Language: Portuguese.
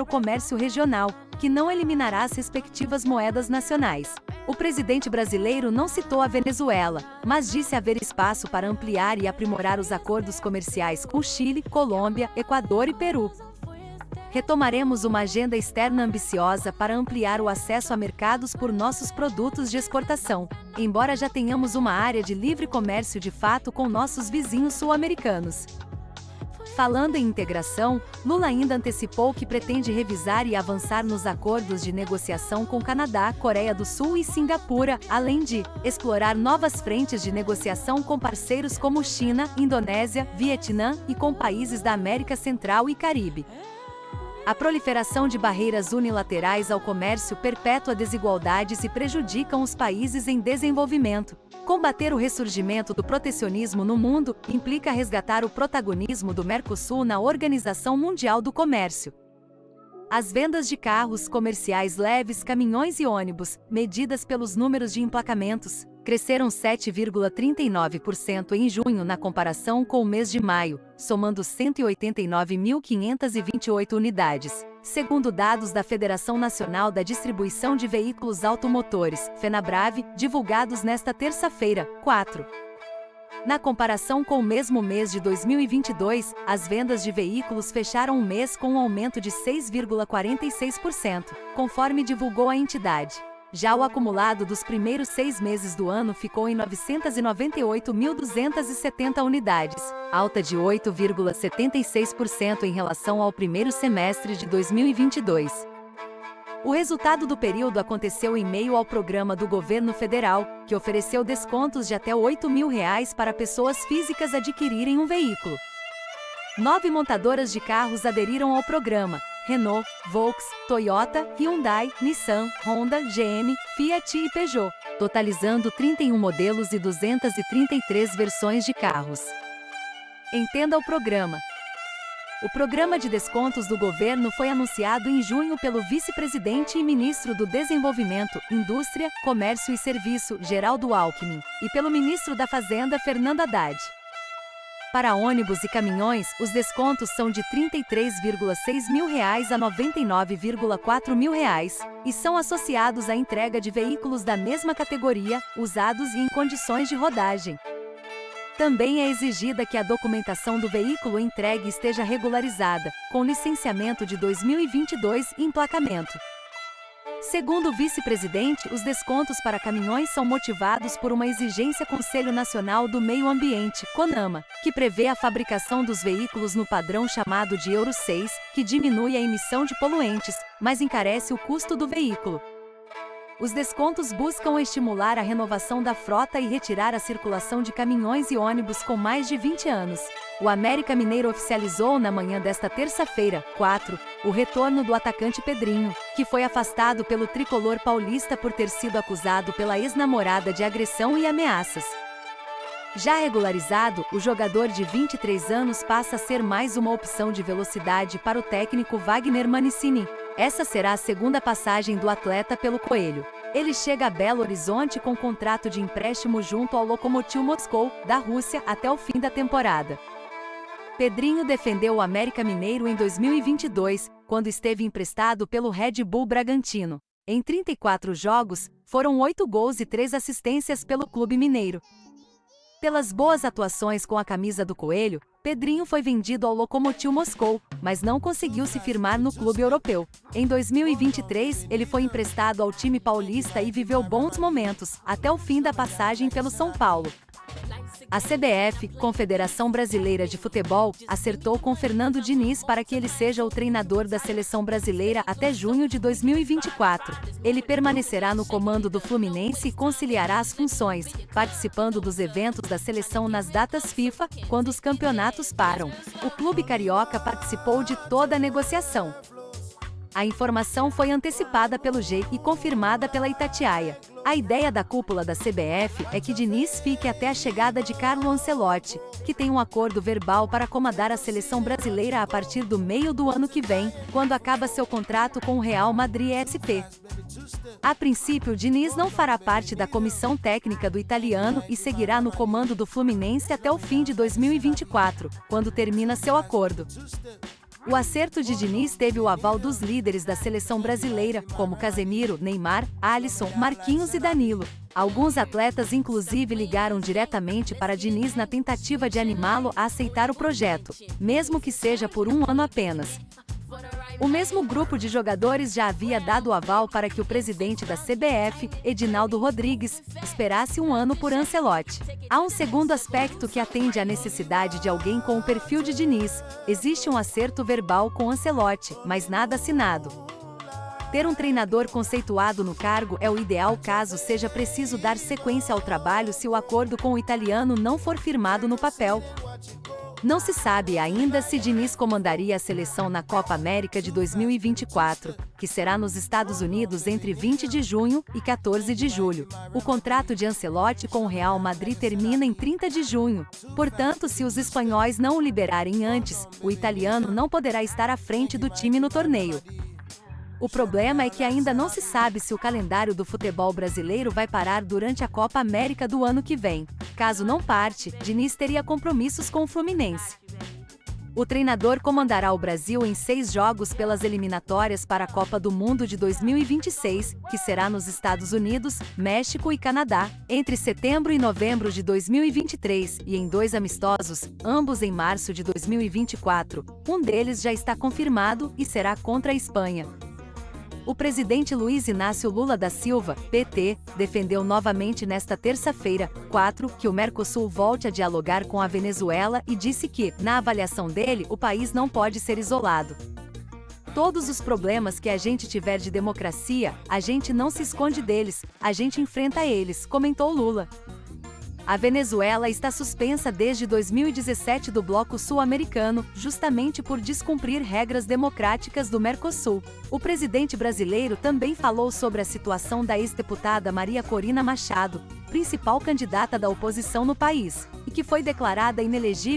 o comércio regional, que não eliminará as respectivas moedas nacionais. O presidente brasileiro não citou a Venezuela, mas disse haver espaço para ampliar e aprimorar os acordos comerciais com Chile, Colômbia, Equador e Peru. Retomaremos uma agenda externa ambiciosa para ampliar o acesso a mercados por nossos produtos de exportação, embora já tenhamos uma área de livre comércio de fato com nossos vizinhos sul-americanos. Falando em integração, Lula ainda antecipou que pretende revisar e avançar nos acordos de negociação com Canadá, Coreia do Sul e Singapura, além de explorar novas frentes de negociação com parceiros como China, Indonésia, Vietnã e com países da América Central e Caribe. A proliferação de barreiras unilaterais ao comércio perpetua desigualdades e prejudicam os países em desenvolvimento. Combater o ressurgimento do protecionismo no mundo implica resgatar o protagonismo do Mercosul na Organização Mundial do Comércio. As vendas de carros comerciais leves, caminhões e ônibus, medidas pelos números de emplacamentos, cresceram 7,39% em junho na comparação com o mês de maio, somando 189.528 unidades, segundo dados da Federação Nacional da Distribuição de Veículos Automotores, FenaBrave, divulgados nesta terça-feira, 4. Na comparação com o mesmo mês de 2022, as vendas de veículos fecharam um mês com um aumento de 6,46%, conforme divulgou a entidade. Já o acumulado dos primeiros 6 meses do ano ficou em 998.270 unidades, alta de 8,76% em relação ao primeiro semestre de 2022. O resultado do período aconteceu em meio ao programa do governo federal, que ofereceu descontos de até R$ 8.000 para pessoas físicas adquirirem um veículo. 9 montadoras de carros aderiram ao programa: Renault, Volks, Toyota, Hyundai, Nissan, Honda, GM, Fiat e Peugeot, totalizando 31 modelos e 233 versões de carros. Entenda o programa. O programa de descontos do governo foi anunciado em junho pelo vice-presidente e ministro do Desenvolvimento, Indústria, Comércio e Serviço, Geraldo Alckmin, e pelo ministro da Fazenda, Fernando Haddad. Para ônibus e caminhões, os descontos são de R$ 33,6 mil a R$ 99,4 mil e são associados à entrega de veículos da mesma categoria, usados e em condições de rodagem. Também é exigida que a documentação do veículo entregue esteja regularizada, com licenciamento de 2022 e emplacamento. Segundo o vice-presidente, os descontos para caminhões são motivados por uma exigência Conselho Nacional do Meio Ambiente, CONAMA, que prevê a fabricação dos veículos no padrão chamado de Euro 6, que diminui a emissão de poluentes, mas encarece o custo do veículo. Os descontos buscam estimular a renovação da frota e retirar a circulação de caminhões e ônibus com mais de 20 anos. O América Mineiro oficializou na manhã desta terça-feira, 4, o retorno do atacante Pedrinho, que foi afastado pelo tricolor paulista por ter sido acusado pela ex-namorada de agressão e ameaças. Já regularizado, o jogador de 23 anos passa a ser mais uma opção de velocidade para o técnico Wagner Mancini. Essa será a segunda passagem do atleta pelo Coelho. Ele chega a Belo Horizonte com contrato de empréstimo junto ao Lokomotiv Moscou, da Rússia, até o fim da temporada. Pedrinho defendeu o América Mineiro em 2022, quando esteve emprestado pelo Red Bull Bragantino. Em 34 jogos, foram 8 gols e 3 assistências pelo clube mineiro. Pelas boas atuações com a camisa do Coelho, Pedrinho foi vendido ao Lokomotiv Moscou, mas não conseguiu se firmar no clube europeu. Em 2023, ele foi emprestado ao time paulista e viveu bons momentos, até o fim da passagem pelo São Paulo. A CBF, Confederação Brasileira de Futebol, acertou com Fernando Diniz para que ele seja o treinador da seleção brasileira até junho de 2024. Ele permanecerá no comando do Fluminense e conciliará as funções, participando dos eventos da seleção nas datas FIFA, quando os campeonatos param. O clube carioca participou de toda a negociação. A informação foi antecipada pelo G e confirmada pela Itatiaia. A ideia da cúpula da CBF é que Diniz fique até a chegada de Carlo Ancelotti, que tem um acordo verbal para comandar a seleção brasileira a partir do meio do ano que vem, quando acaba seu contrato com o Real Madrid SP. A princípio, Diniz não fará parte da comissão técnica do italiano e seguirá no comando do Fluminense até o fim de 2024, quando termina seu acordo. O acerto de Diniz teve o aval dos líderes da seleção brasileira, como Casemiro, Neymar, Alisson, Marquinhos e Danilo. Alguns atletas inclusive ligaram diretamente para Diniz na tentativa de animá-lo a aceitar o projeto, mesmo que seja por um ano apenas. O mesmo grupo de jogadores já havia dado o aval para que o presidente da CBF, Edinaldo Rodrigues, esperasse um ano por Ancelotti. Há um segundo aspecto que atende à necessidade de alguém com o perfil de Diniz. Existe um acerto verbal com Ancelotti, mas nada assinado. Ter um treinador conceituado no cargo é o ideal caso seja preciso dar sequência ao trabalho se o acordo com o italiano não for firmado no papel. Não se sabe ainda se Diniz comandaria a seleção na Copa América de 2024, que será nos Estados Unidos entre 20 de junho e 14 de julho. O contrato de Ancelotti com o Real Madrid termina em 30 de junho. Portanto, se os espanhóis não o liberarem antes, o italiano não poderá estar à frente do time no torneio. O problema é que ainda não se sabe se o calendário do futebol brasileiro vai parar durante a Copa América do ano que vem. Caso não parte, Diniz teria compromissos com o Fluminense. O treinador comandará o Brasil em 6 jogos pelas eliminatórias para a Copa do Mundo de 2026, que será nos Estados Unidos, México e Canadá, entre setembro e novembro de 2023, e em 2 amistosos, ambos em março de 2024. Um deles já está confirmado e será contra a Espanha. O presidente Luiz Inácio Lula da Silva, PT, defendeu novamente nesta terça-feira, 4, que o Mercosul volte a dialogar com a Venezuela e disse que, na avaliação dele, o país não pode ser isolado. Todos os problemas que a gente tiver de democracia, a gente não se esconde deles, a gente enfrenta eles, comentou Lula. A Venezuela está suspensa desde 2017 do Bloco Sul-Americano, justamente por descumprir regras democráticas do Mercosul. O presidente brasileiro também falou sobre a situação da ex-deputada Maria Corina Machado, principal candidata da oposição no país, e que foi declarada inelegível